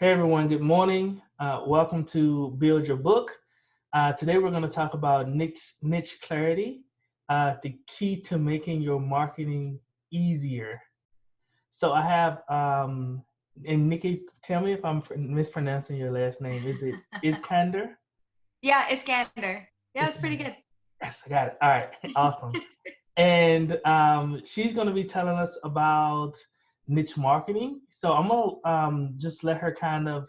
Hey everyone, good morning. Welcome to Build Your Book. Today we're going to talk about niche clarity, the key to making your marketing easier. So I have, and Nikki, tell me if I'm mispronouncing your last name. Is it Iskander? Yeah, Iskander. Yeah, it's pretty Iskander. good. Yes, I got it. All right, awesome. And she's going to be telling us about niche marketing. So I'm going to just let her kind of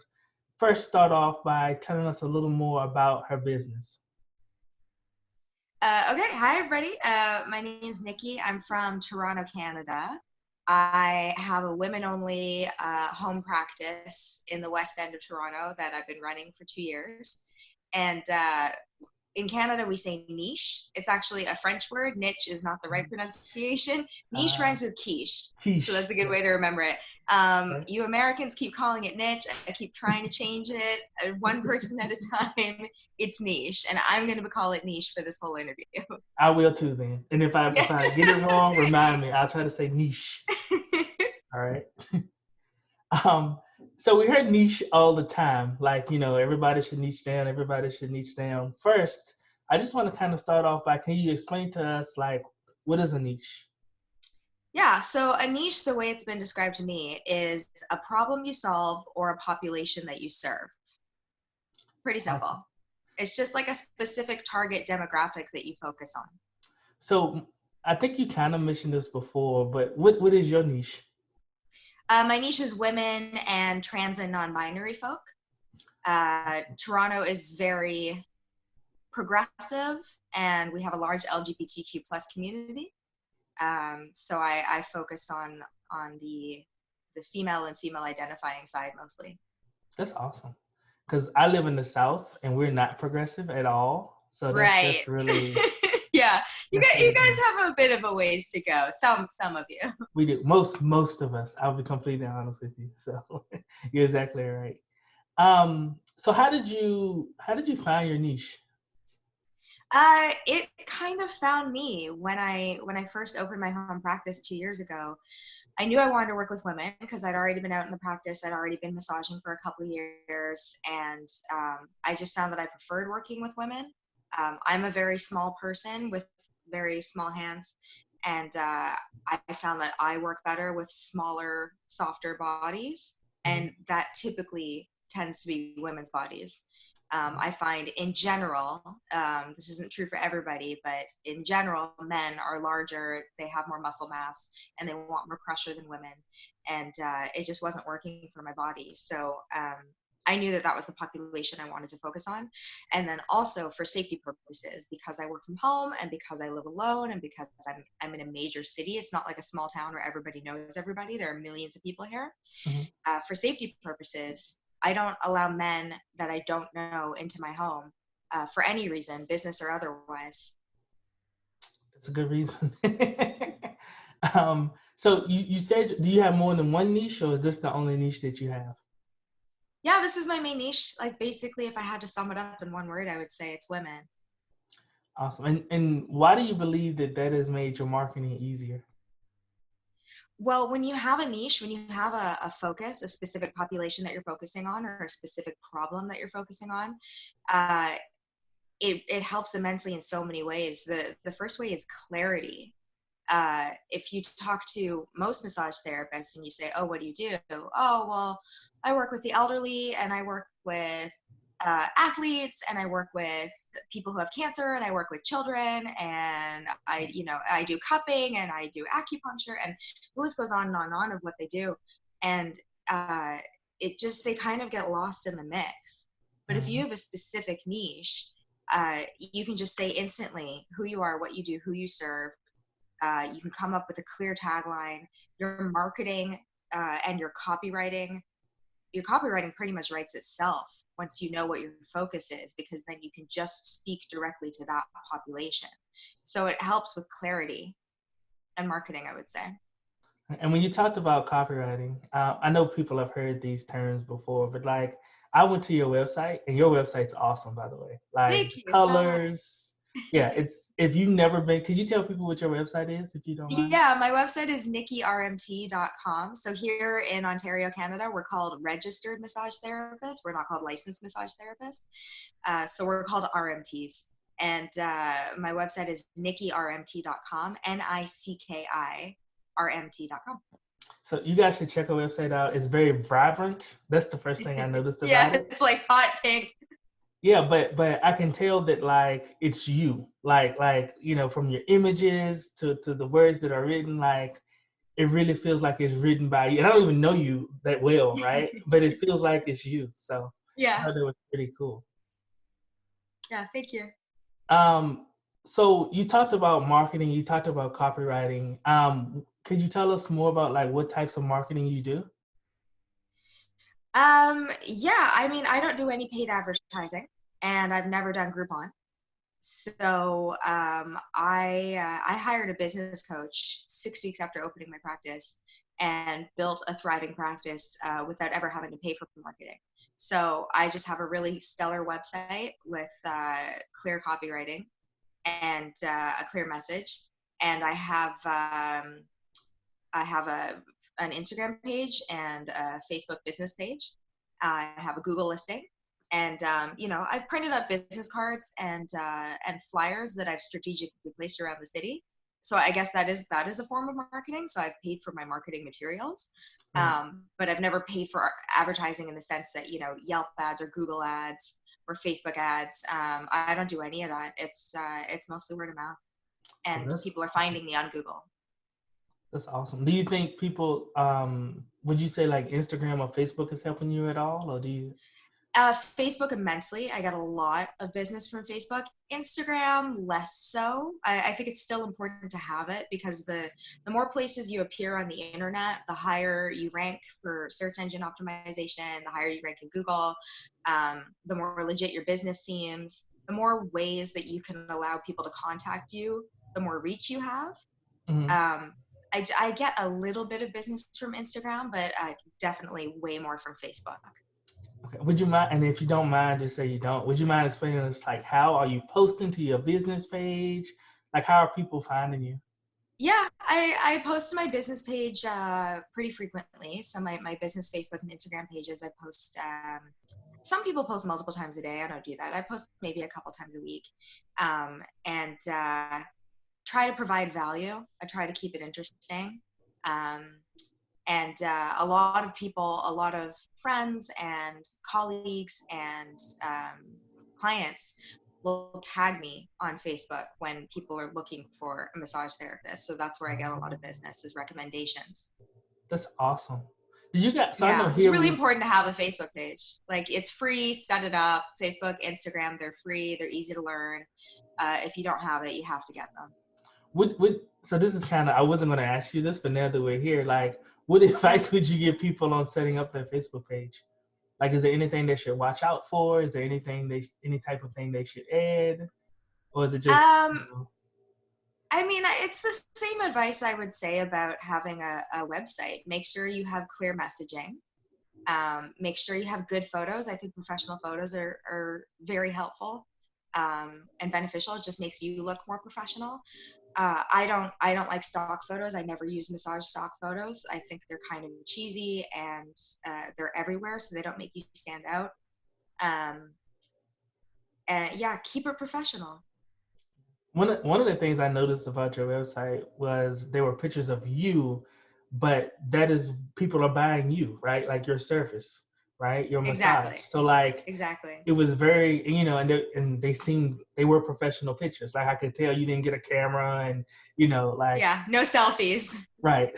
first start off by telling us a little more about her business. Okay, hi everybody. My name is Nikki. I'm from Toronto, Canada. I have a women-only home practice in the west end of Toronto that I've been running for 2 years. And in Canada, we say niche. It's actually a French word. Niche is not the right pronunciation. Niche rhymes with quiche. So Quiche. that's a good way to remember it. Right. You Americans keep calling it niche. I keep trying to change it one person at a time. It's niche. And I'm going to call it niche for this whole interview. I will too then. And if I Yeah. if I get it wrong, remind me. I'll try to say niche. All right. Um, so we hear niche all the time. Like, everybody should niche down, everybody should niche down. First, I just want to kind of start off by, can you explain to us, like, what is a niche? Yeah, so a niche, the way it's been described to me, is a problem you solve or a population that you serve. Pretty Awesome. simple. It's just like a specific target demographic that you focus on. So I think you kind of mentioned this before, but what is your niche? My niche is women and trans and non-binary folk. Toronto is very progressive, and we have a large LGBTQ plus community. So I focus on the female and female identifying side mostly. That's awesome. Because I live in the South and we're not progressive at all. So that's Right. that's really Yeah, that's you really good. guys have a bit of a ways to go. Some of you. We do most of us. I'll be completely honest with you. So you're exactly right. So how did you find your niche? It kind of found me when I first opened my home practice 2 years ago. I knew I wanted to work with women because I'd already been out in the practice. I'd already been massaging for a couple of years, and I just found that I preferred working with women. I'm a very small person with very small hands, and I found that I work better with smaller, softer bodies, Mhm. and that typically tends to be women's bodies. I find in general, this isn't true for everybody, but in general, men are larger, they have more muscle mass, and they want more pressure than women. And it just wasn't working for my body. So I knew that that was the population I wanted to focus on. And then also for safety purposes, because I work from home and because I live alone and because I'm in a major city, it's not like a small town where everybody knows everybody. There are millions of people here. Mhm. For safety purposes, I don't allow men that I don't know into my home for any reason, business or otherwise. That's a good reason. So you said, do you have more than one niche, or is this the only niche that you have? Yeah, this is my main niche. Like basically, if I had to sum it up in one word, I would say it's women. Awesome. And why do you believe that has made your marketing easier? Well, when you have a niche, when you have a focus, a specific population that you're focusing on, or a specific problem that you're focusing on, uh, it helps immensely in so many ways. The first way is clarity. If you talk to most massage therapists and you say, oh, what do you do? Oh, well, I work with the elderly and I work with athletes and I work with people who have cancer and I work with children and I do cupping and I do acupuncture, and the list goes on and on of what they do. And uh, they kind of get lost in the mix. But if you Mhm. have a specific niche, you can just say instantly who you are, what you do, who you serve. You can come up with a clear tagline. Your marketing and your copywriting pretty much writes itself once you know what your focus is, because then you can just speak directly to that population. So it helps with clarity and marketing, I would say. And when you talked about copywriting, I know people have heard these terms before, but like I went to your website, and your website's awesome, by the way. Like Thank the you so much. colors, Yeah, it's if you've never been, could you tell people what your website is if you don't mind? Yeah, my website is nikkirmt.com. So here in Ontario, Canada, we're called registered massage therapists. We're not called licensed massage therapists. So we're called RMTs. And my website is nikkirmt.com, nikkirmt.com. So you guys should check our website out. It's very vibrant. That's the first thing I noticed Yeah, about it. it's like hot pink. Yeah, but I can tell that like it's you. Like from your images to the words that are written, like it really feels like it's written by you. And I don't even know you that well, right? But it feels like it's you. So I Yeah, thought that was pretty cool. yeah, thank you. Um, so you talked about marketing, you talked about copywriting. Could you tell us more about like what types of marketing you do? Yeah, I mean, I don't do any paid advertising, and I've never done Groupon. So I hired a business coach 6 weeks after opening my practice and built a thriving practice without ever having to pay for marketing. So I just have a really stellar website with clear copywriting and a clear message, and I have an Instagram page and a Facebook business page. I have a Google listing, and I've printed up business cards and flyers that I've strategically placed around the city. So I guess that is a form of marketing. So I've paid for my marketing materials, Right. but I've never paid for advertising in the sense that Yelp ads or Google ads or Facebook ads. I don't do any of that. It's mostly word of mouth, Oh, and people are finding me on Google. that's awesome. Do you think people would you say like Instagram or Facebook is helping you at all, or do you? Facebook immensely. I get a lot of business from Facebook. Instagram, less so. I think it's still important to have it because the more places you appear on the internet, the higher you rank for search engine optimization, the higher you rank in Google, the more legit your business seems, the more ways that you can allow people to contact you, the more reach you have. Mhm. Um, I get a little bit of business from Instagram, but definitely way more from Facebook. Okay. Would you mind? And if you don't mind, just say you don't. Would you mind explaining us like how are you posting to your business page? Like how are people finding you? Yeah, I post to my business page pretty frequently. So my business Facebook and Instagram pages, I post. Some people post multiple times a day. I don't do that. I post maybe a couple times a week, and try to provide value. I try to keep it interesting. Um, and a lot of people, a lot of friends and colleagues and clients will tag me on Facebook when people are looking for a massage therapist. So that's where I get a lot of business is recommendations. That's awesome. Did you got? So I know Yeah, it's here really we. important to have a Facebook page. Like it's free, set it up. Facebook, Instagram, they're free, they're easy to learn. If you don't have it, you have to get them. So this is kind of I wasn't going to ask you this, but now that we're here, like, what Yeah. advice would you give people on setting up their Facebook page? Like, is there anything they should watch out for? Is there any type of thing they should add, or is it just, Um, I mean, it's the same advice I would say about having a website. Make sure you have clear messaging. Make sure you have good photos. I think professional photos are very helpful and beneficial. It just makes you look more professional. I don't like stock photos. I never use massage stock photos. I think they're kind of cheesy and they're everywhere, so they don't make you stand out. Um, and yeah, keep it professional. one of the things I noticed about your website was there were pictures of you, but that is people are buying you, right? Like your service, right? Your massage. Exactly. So like Exactly. it was very, and they seemed they were professional pictures. Like I could tell you didn't get a camera, and like Yeah. No selfies. right.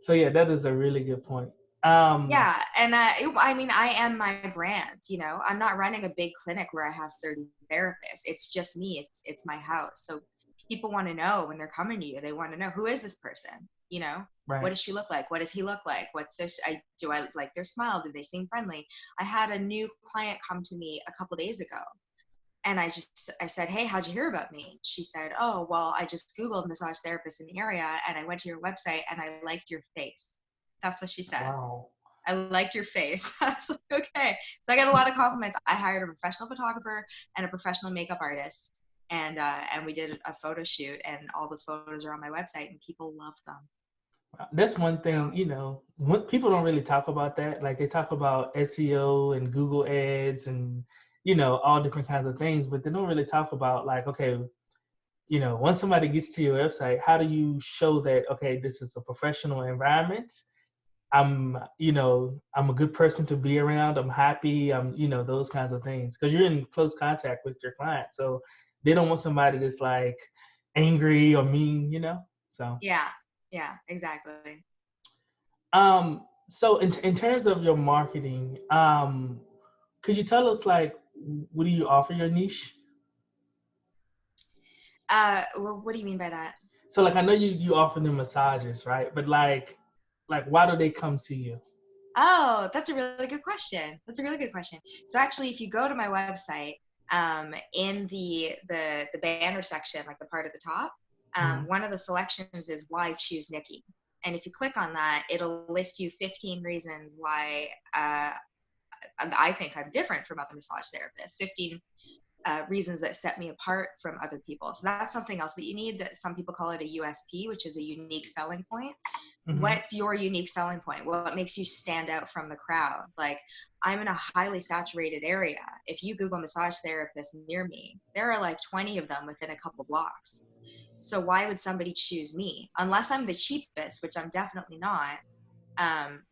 So yeah, that is a really good point. Um, Yeah, and I mean, I am my brand. I'm not running a big clinic where I have 30 therapists. It's just me. It's my house. So people want to know when they're coming to you. They want to know, who is this person? What right. does she look like? What does he look like? Do I like their smile? Do they seem friendly? I had a new client come to me a couple days ago, and I said, hey, how'd you hear about me? She said, oh, well, I just Googled massage therapists in the area, and I went to your website and I liked your face. That's what she said. Wow. I liked your face. I was like, okay. So I got a lot of compliments. I hired a professional photographer and a professional makeup artist, and we did a photo shoot, and all those photos are on my website, and people love them. That's one thing, So, people don't really talk about that. Like they talk about SEO and Google ads and, all different kinds of things, but they don't really talk about like, okay, once somebody gets to your website, how do you show that, okay, this is a professional environment? I'm a good person to be around. I'm happy. Those kinds of things. Because you're in close contact with your client. So they don't want somebody that's like angry or mean. So yeah, exactly. so in terms of your marketing, could you tell us like what do you offer your niche? Well, what do you mean by that? So like I know you offer them massages, right? But like why do they come to you? Oh, that's a really good question. That's a really good question. So actually, if you go to my website, in the banner section, like the part at the top, Mhm. one of the selections is why choose Nikki. And if you click on that, it'll list you 15 reasons why I think I'm different from other massage therapists. 15 reasons that set me apart from other people. So that's something else that you need. That some people call it a USP, which is a unique selling point. Mhm. What's your unique selling point? What makes you stand out from the crowd? Like, I'm in a highly saturated area. If you Google massage therapist near me, there are like 20 of them within a couple blocks. So why would somebody choose me? Unless I'm the cheapest, which I'm definitely not. Um,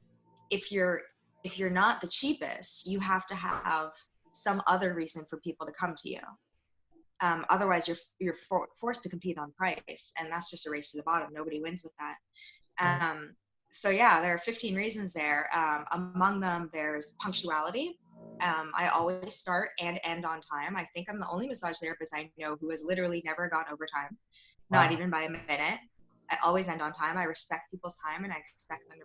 if you're if you're not the cheapest, you have to have some other reason for people to come to you. Otherwise, forced to compete on price, and that's just a race to the bottom. Nobody wins with that. Right. So yeah, there are 15 reasons there. Among them, there's punctuality. I always start and end on time. I think I'm the only massage therapist I know who has literally never gone overtime, not Wow. even by a minute. I always end on time. I respect people's time, and I expect them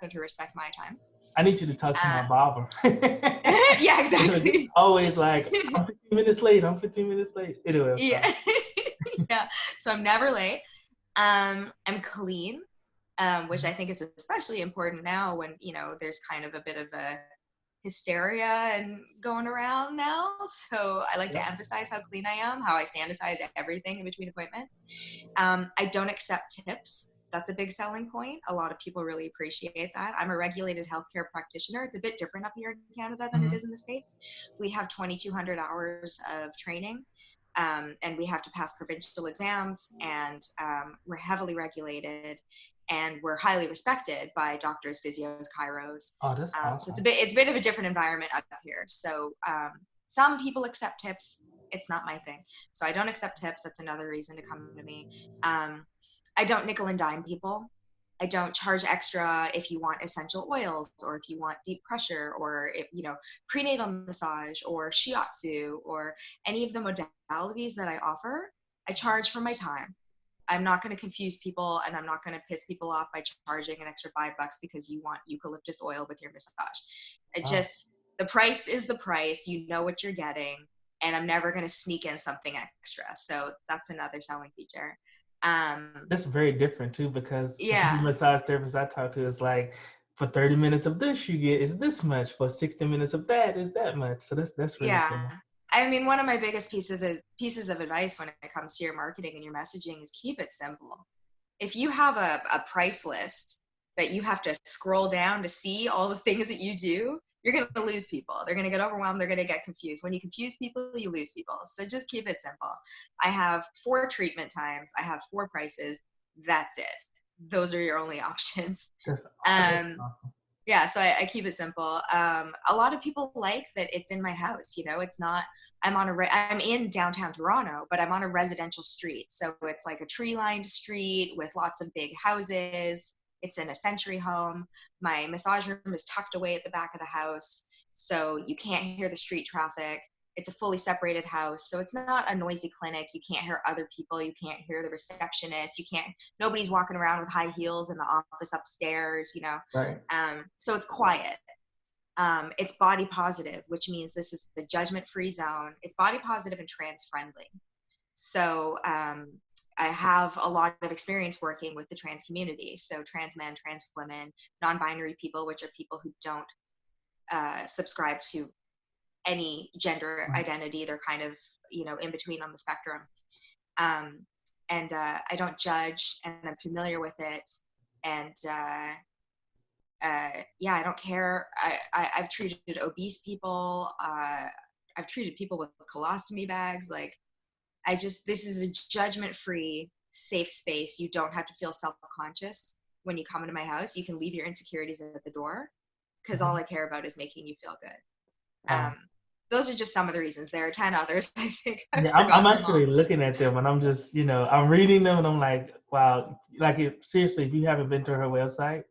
to respect my time. I need you to talk to my Uh, barber. yeah, Because it's exactly. always like, I'm 15 minutes late. I'm 15 minutes late. Anyway, I'm Yeah, sorry. yeah. So I'm never late. I'm clean, which I think is especially important now when there's kind of a bit of a hysteria and going around now. So I like to Yep. emphasize how clean I am, how I sanitize everything in between appointments. I don't accept tips. That's a big selling point. A lot of people really appreciate that. I'm a regulated healthcare practitioner. It's a bit different up here in Canada than it Mhm. is in the States. We have 2,200 hours of training, and we have to pass provincial exams, and we're heavily regulated, and we're highly respected by doctors, physios, chiros. Oh, that's So awesome. it's a bit of a different environment up here. So some people accept tips. It's not my thing. So I don't accept tips. That's another reason to come to me. Um, I don't nickel and dime people. I don't charge extra if you want essential oils, or if you want deep pressure, or if prenatal massage or shiatsu or any of the modalities that I offer. I charge for my time. I'm not going to confuse people, and I'm not going to piss people off by charging an extra $5 because you want eucalyptus oil with your massage. It Wow. just, the price is the price. You know what you're getting, and I'm never going to sneak in something extra. So that's another selling feature. Um, That's very different too because every yeah, massage therapist I talk to is like, for 30 minutes of this you get is this much, for 60 minutes of that is that much. So that's really yeah. cool. I mean, one of my biggest pieces of advice when it comes to your marketing and your messaging is keep it simple. If you have a price list that you have to scroll down to see all the things that you do, you're going to lose people. They're going to get overwhelmed. They're going to get confused. When you confuse people, you lose people. So just keep it simple. I have 4 treatment times. I have 4 prices. That's it. Those are your only options. That's Um, awesome. yeah, so I keep it simple. A lot of people like that it's in my house. It's not. I'm in downtown Toronto, but I'm on a residential street, so it's like a tree-lined street with lots of big houses. It's in a century home. My massage room is tucked away at the back of the house, so you can't hear the street traffic. It's a fully separated house, so it's not a noisy clinic. You can't hear other people. You can't hear the receptionist. Nobody's walking around with high heels in the office upstairs. Right. So it's quiet. It's body positive, which means this is the judgment-free zone. It's body positive and trans friendly. So have a lot of experience working with the trans community. So trans men, trans women, non-binary people, which are people who don't subscribe to any gender identity. They're kind of, in between on the spectrum. And I don't judge, and I'm familiar with it. And yeah, I don't care. I've treated obese people. I've treated people with colostomy bags. Like, this is a judgment-free, safe space. You don't have to feel self-conscious when you come into my house. You can leave your insecurities at the door, because all I care about is making you feel good. Those are just some of the reasons. There are 10 others. I think I've I'm forgotten them all. actually looking at them, and I'm just, I'm reading them, and I'm like, wow. Like, seriously, if you haven't been to her website,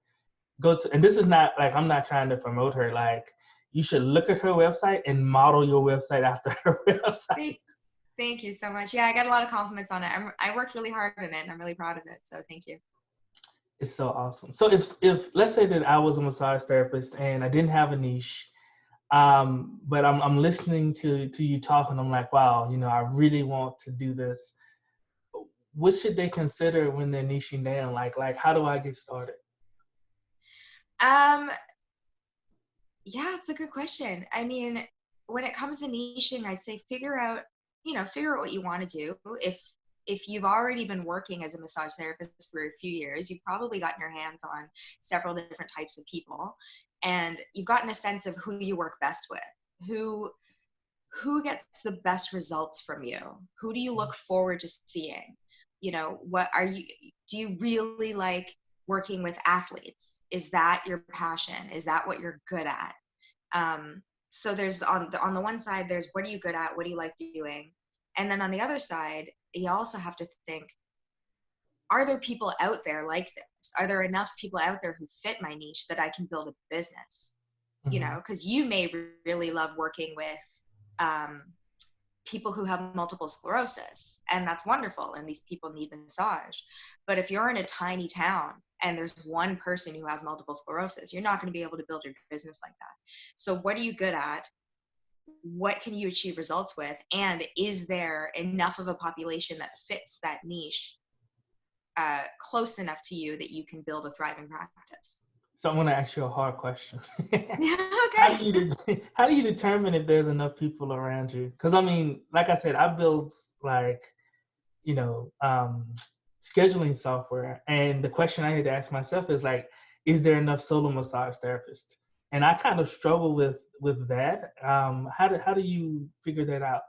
go to. And this is not like, I'm not trying to promote her. Like, you should look at her website and model your website after her website. Thank you so much. Yeah, I got a lot of compliments on it. I worked really hard on it, and I'm really proud of it. So thank you. It's so awesome. So if let's say that I was a massage therapist and I didn't have a niche, but I'm listening to you talk, and I'm like, wow, I really want to do this. What should they consider when they're niching down? Like how do I get started? Yeah, it's a good question. I mean, when it comes to niching, I'd say figure out what you want to do. If you've already been working as a massage therapist for a few years, you've probably gotten your hands on several different types of people, and you've gotten a sense of who you work best with, who gets the best results from you, who do you look forward to seeing, do you really like working with athletes? Is that your passion? Is that what you're good at? So there's on the one side, there's what are you good at? What do you like doing? And then on the other side, you also have to think, are there people out there like this? Are there enough people out there who fit my niche that I can build a business? Because you may really love working with people who have multiple sclerosis, and that's wonderful, and these people need massage. But if you're in a tiny town and there's one person who has multiple sclerosis, you're not going to be able to build your business like that. So what are you good at? What can you achieve results with? And is there enough of a population that fits that niche close enough to you that you can build a thriving practice? So I'm gonna ask you a hard question. Okay. How do you determine if there's enough people around you? Because I mean, like I said, I build like scheduling software, and the question I had to ask myself is like, is there enough solo massage therapists? And I kind of struggle with that. How do you figure that out?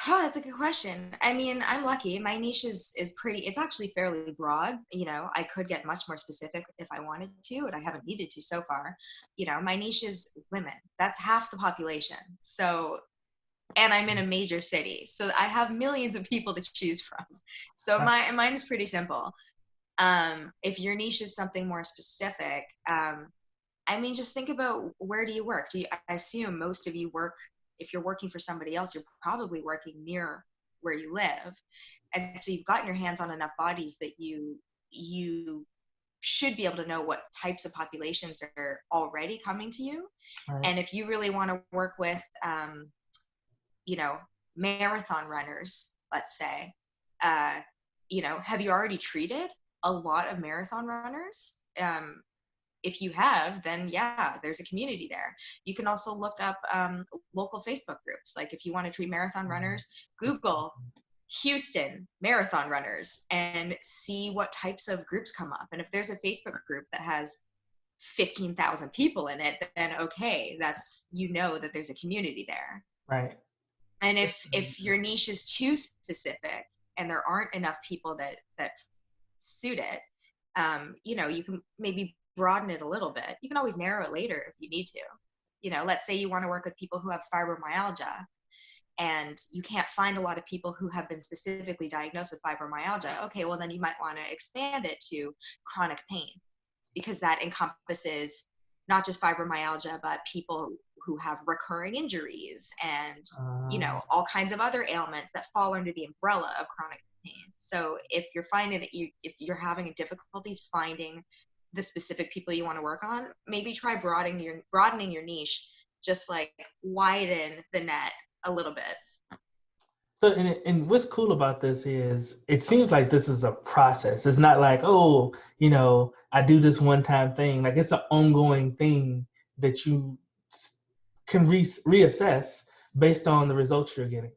Oh, that's a good question. I mean, I'm lucky. My niche is pretty, it's actually fairly broad. I could get much more specific if I wanted to, and I haven't needed to so far. My niche is women. That's half the population. So, and I'm in a major city. So I have millions of people to choose from. So mine is pretty simple. If your niche is something more specific, I mean, just think about, where do you work? I assume most of you work, if you're working for somebody else, you're probably working near where you live. And so you've gotten your hands on enough bodies that you should be able to know what types of populations are already coming to you. Right. And if you really want to work with, marathon runners, let's say, have you already treated a lot of marathon runners? If you have, then yeah, there's a community there. You can also look up local Facebook groups. Like if you want to treat marathon runners, Google Houston marathon runners and see what types of groups come up. And if there's a Facebook group that has 15,000 people in it, then okay, that's, that there's a community there. Right. And if your niche is too specific and there aren't enough people that suit it, you can maybe broaden it a little bit. You can always narrow it later if you need to. Let's say you want to work with people who have fibromyalgia and you can't find a lot of people who have been specifically diagnosed with fibromyalgia. Okay, well then you might want to expand it to chronic pain, because that encompasses not just fibromyalgia, but people who have recurring injuries and, all kinds of other ailments that fall under the umbrella of chronic pain. So if you're finding that if you're having difficulties finding the specific people you want to work on, maybe try broadening your niche, just like widen the net a little bit. So, and what's cool about this is it seems like this is a process. It's not like, oh, I do this one time thing. Like it's an ongoing thing that you can reassess based on the results you're getting.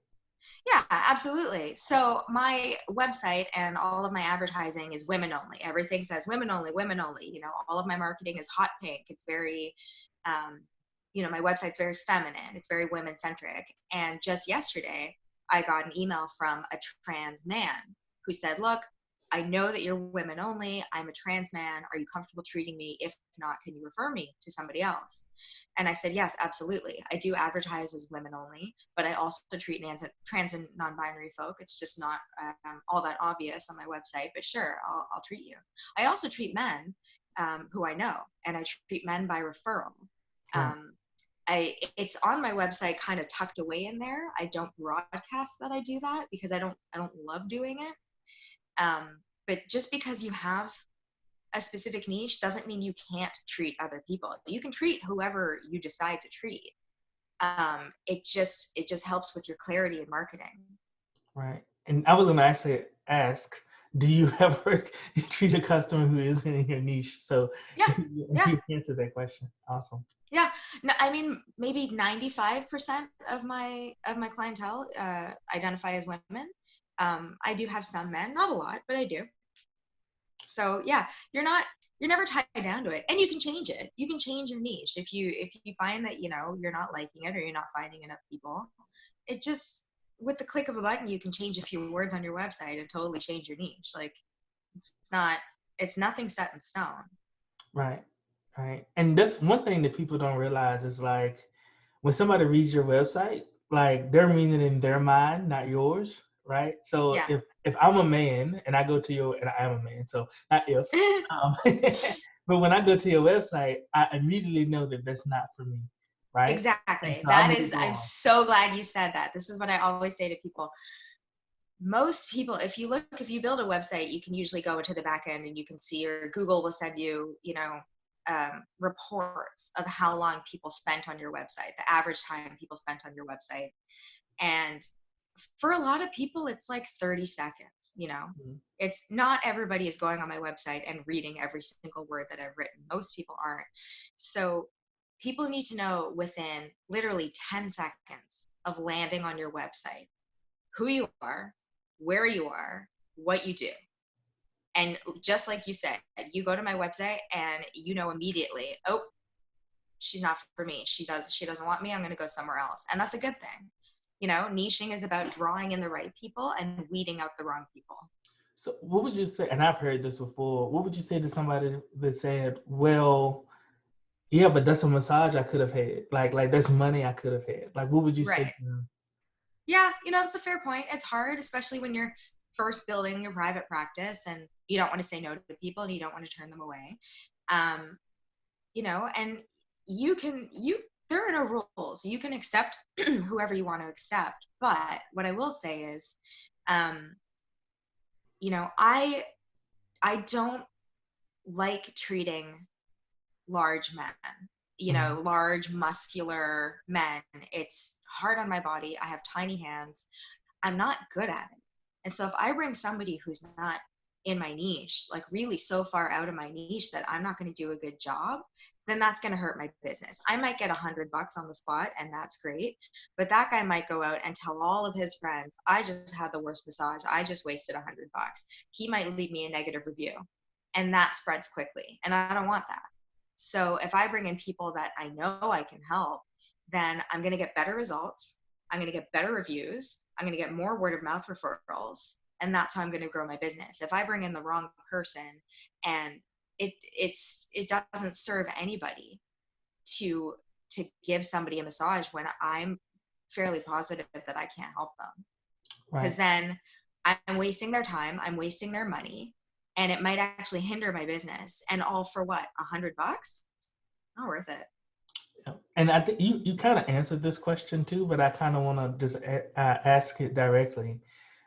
Yeah, absolutely. So my website and all of my advertising is women only. Everything says women only, women only. All of my marketing is hot pink. It's very, um, my website's very feminine. It's very women centric. And just yesterday, I got an email from a trans man who said, "Look, I know that you're women only. I'm a trans man. Are you comfortable treating me? If not, can you refer me to somebody else?" And I said, "Yes, absolutely. I do advertise as women only, but I also treat trans and non-binary folk. It's just not all that obvious on my website, but sure, I'll treat you. I also treat men who I know, and I treat men by referral. Right. Um, it's on my website, kind of tucked away in there. I don't broadcast that I do that because I don't love doing it. But just because you have a specific niche doesn't mean you can't treat other people. You can treat whoever you decide to treat. It just helps with your clarity in marketing. Right. And I was going to actually ask, do you ever treat a customer who isn't in your niche? So Yeah, yeah, you answered that question. Awesome. yeah. No, I mean, maybe 95% of my clientele identify as women. I do have some men, not a lot, but I do. So yeah, you're never tied down to it, and you can change it. You can change your niche if you find that you're not liking it or you're not finding enough people. It just, with the click of a button, you can change a few words on your website and totally change your niche. Like it's nothing set in stone. Right. Right. And that's one thing that people don't realize is like when somebody reads your website, like they're reading it in their mind, not yours. Right. So Yeah. if I'm a man and I go to your, and I am a man, so not if, um, but when I go to your website, I immediately know that that's not for me. Right. And Exactly. so I move I'm on. so glad you said that. This is what I always say to people. Most people, if you build a website, you can usually go into the back end and you can see, or Google will send you, reports of how long people spent on your website, the average time people spent on your website. And for a lot of people, it's like 30 seconds. Mhm. It's not everybody is going on my website and reading every single word that I've written. Most people aren't. So people need to know within literally 10 seconds of landing on your website who you are, where you are, what you do. And just like you said, you go to my website and immediately, oh, she's not for me. She doesn't want me. I'm going to go somewhere else. And that's a good thing. Niching is about drawing in the right people and weeding out the wrong people. So what would you say, and I've heard this before, what would you say to somebody that said, well, yeah, but that's a massage I could have had. Like that's money I could have had. Like what would you say Right. to them? Yeah, that's a fair point. It's hard, especially when you're first building your private practice and you don't want to say no to people and you don't want to turn them away. Um, and there are no rules. You can accept whoever you want to accept. But what I will say is, um, I don't like treating large men, Mhm. large muscular men. It's hard on my body. I have tiny hands. I'm not good at it. And so if I bring somebody who's not in my niche, like really so far out of my niche that I'm not going to do a good job, then that's going to hurt my business. I might get $100 on the spot and that's great. But that guy might go out and tell all of his friends, I just had the worst massage. I just wasted $100. He might leave me a negative review and that spreads quickly. And I don't want that. So if I bring in people that I know I can help, then I'm going to get better results. I'm going to get better reviews. I'm going to get more word of mouth referrals. And that's how I'm going to grow my business. If I bring in the wrong person and it doesn't serve anybody to give somebody a massage when I'm fairly positive that I can't help them. Because Right. then I'm wasting their time, I'm wasting their money, and it might actually hinder my business. And all for what? $100? Not worth it. Yeah. And I think you kind of answered this question too, but I kind of want to just ask it directly.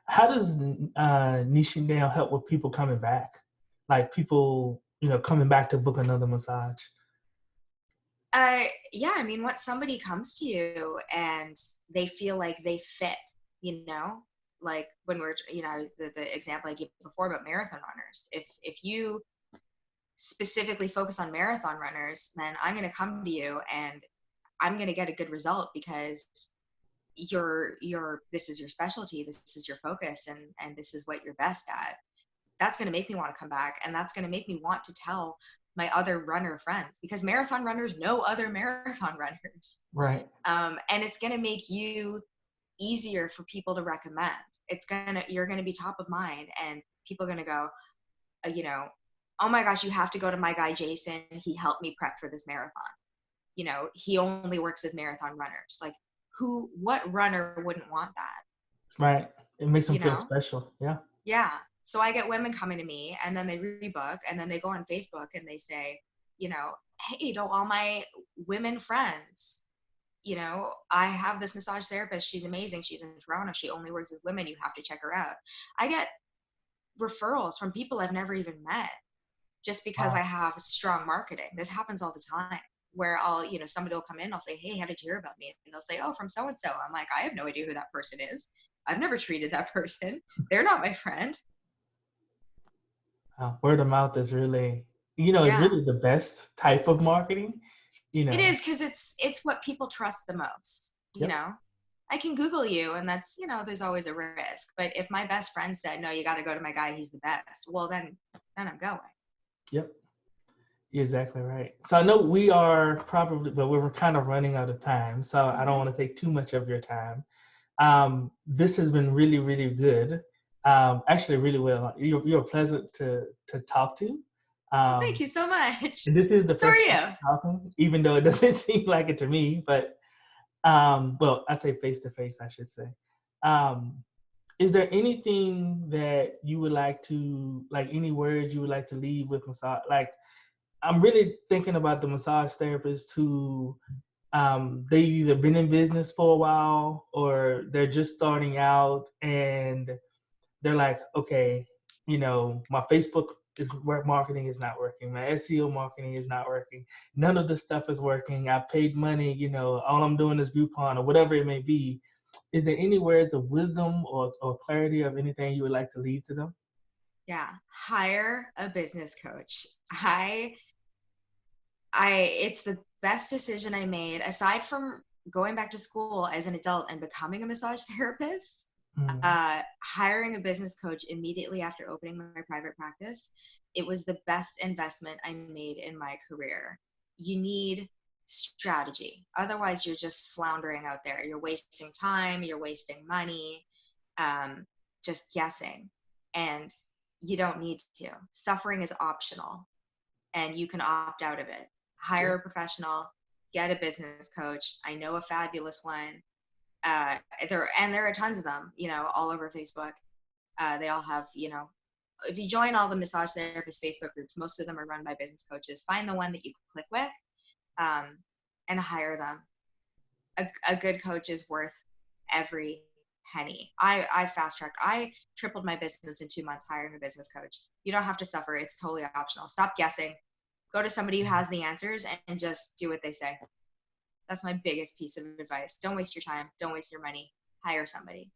How does niching down help with people coming back? Like people, coming back to book another massage. Yeah, I mean, once somebody comes to you and they feel like they fit Like when we're, the example I gave before about marathon runners, if you specifically focus on marathon runners, then I'm going to come to you and I'm going to get a good result because this is your specialty, this is your focus, and this is what you're best at. That's going to make me want to come back, and that's going to make me want to tell my other runner friends, because marathon runners know other marathon runners. Right. And it's going to make you easier for people to recommend. You're going to be top of mind, and people are going to go, oh my gosh, you have to go to my guy Jason, he helped me prep for this marathon. He only works with marathon runners. Like, what runner wouldn't want that? Right. It makes them you feel know special. Yeah. Yeah. So I get women coming to me, and then they rebook, and then they go on Facebook and they say, hey, to all my women friends, I have this massage therapist. She's amazing. She's in Toronto. She only works with women. You have to check her out. I get referrals from people I've never even met just because I Wow. have strong marketing. This happens all the time where somebody will come in, I'll say, hey, how did you hear about me? And they'll say, oh, from so-and-so. I'm like, I have no idea who that person is. I've never treated that person. They're not my friend. Word of mouth is really, it's Yeah. really the best type of marketing. It is, because it's what people trust the most. Yep. I can Google you, and that's, there's always a risk. But if my best friend said, no, you got to go to my guy, he's the best, well, then I'm going. Yep. You're exactly right. So I know we are probably, but we're kind of running out of time. So I don't want to take too much of your time. This has been really, really good. Actually, really well. You're pleasant to talk to. Well, thank Um, you so much. and this is the So are first time you. we're talking, even though it doesn't seem like it to me. But well, I say face to face, I should say. Um, is there anything that you would like to, like, any words you would like to leave with massage? Like, I'm really thinking about the massage therapists who they've either been in business for a while or they're just starting out, and they're like, okay, my Facebook is marketing is not working, my SEO marketing is not working, none of this stuff is working. I paid money, all I'm doing is Groupon or whatever it may be. Is there any words of wisdom or clarity of anything you would like to leave to them? Yeah. Hire a business coach. It's the best decision I made, aside from going back to school as an adult and becoming a massage therapist. Mm, Hiring a business coach immediately after opening my private practice, it was the best investment I made in my career. You need strategy. Otherwise, you're just floundering out there. You're wasting time, you're wasting money, um, just guessing. And you don't need to. Suffering is optional, and you can opt out of it. yeah. Hire a professional, get a business coach. I know a fabulous one. There are tons of them, all over Facebook. They all have, if you join all the massage therapist Facebook groups, most of them are run by business coaches. Find the one that you click with, um, and hire them. A good coach is worth every penny. I fast tracked. I tripled my business in 2 months hiring a business coach. You don't have to suffer. It's totally optional. Stop guessing. Go to somebody who has the answers and just do what they say. That's my biggest piece of advice. Don't waste your time. Don't waste your money. Hire somebody.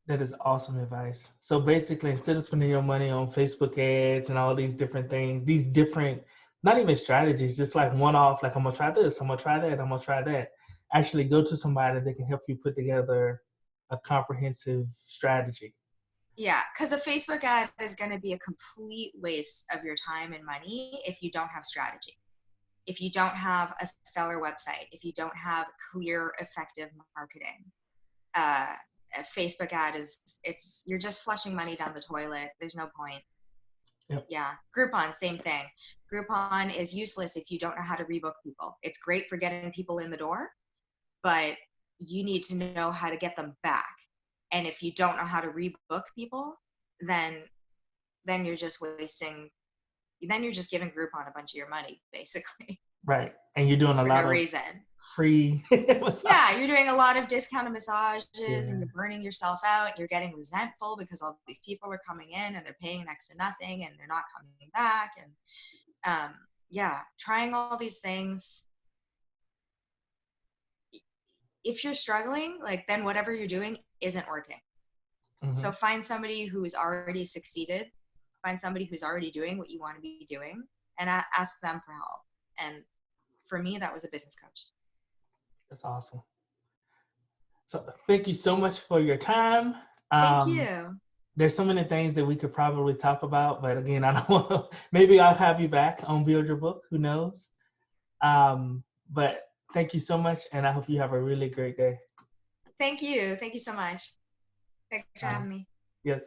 That is awesome advice. So basically, instead of spending your money on Facebook ads and all these different things, these different, not even strategies, just like one off, like I'm gonna try this, I'm gonna try that, I'm gonna try that. Actually, go to somebody that can help you put together a comprehensive strategy. Yeah, because a Facebook ad is going to be a complete waste of your time and money if you don't have strategy. If you don't have a stellar website, if you don't have clear, effective marketing. Uh, a Facebook ad you're just flushing money down the toilet. There's no point. Yep. Yeah. Groupon, same thing. Groupon is useless if you don't know how to rebook people. It's great for getting people in the door, but you need to know how to get them back. And if you don't know how to rebook people, then you're just giving Groupon a bunch of your money, basically. Right. And you're doing a For no lot of reason. free Yeah, you're doing a lot of discounted massages, and Yeah. you're burning yourself out, and you're getting resentful because all these people are coming in and they're paying next to nothing and they're not coming back. And yeah, trying all these things. If you're struggling, like, then whatever you're doing isn't working. Mm-hmm. So find somebody who's already succeeded, find somebody who's already doing what you want to be doing, and ask them for help. And for me, that was a business coach. That's awesome. So thank you so much for your time. Thank Um, you. there's so many things that we could probably talk about, but again, I don't want to, maybe I'll have you back on Build Your Book, who knows? But thank you so much, and I hope you have a really great day. Thank you. Thank you so much. Thanks for having me. Yes.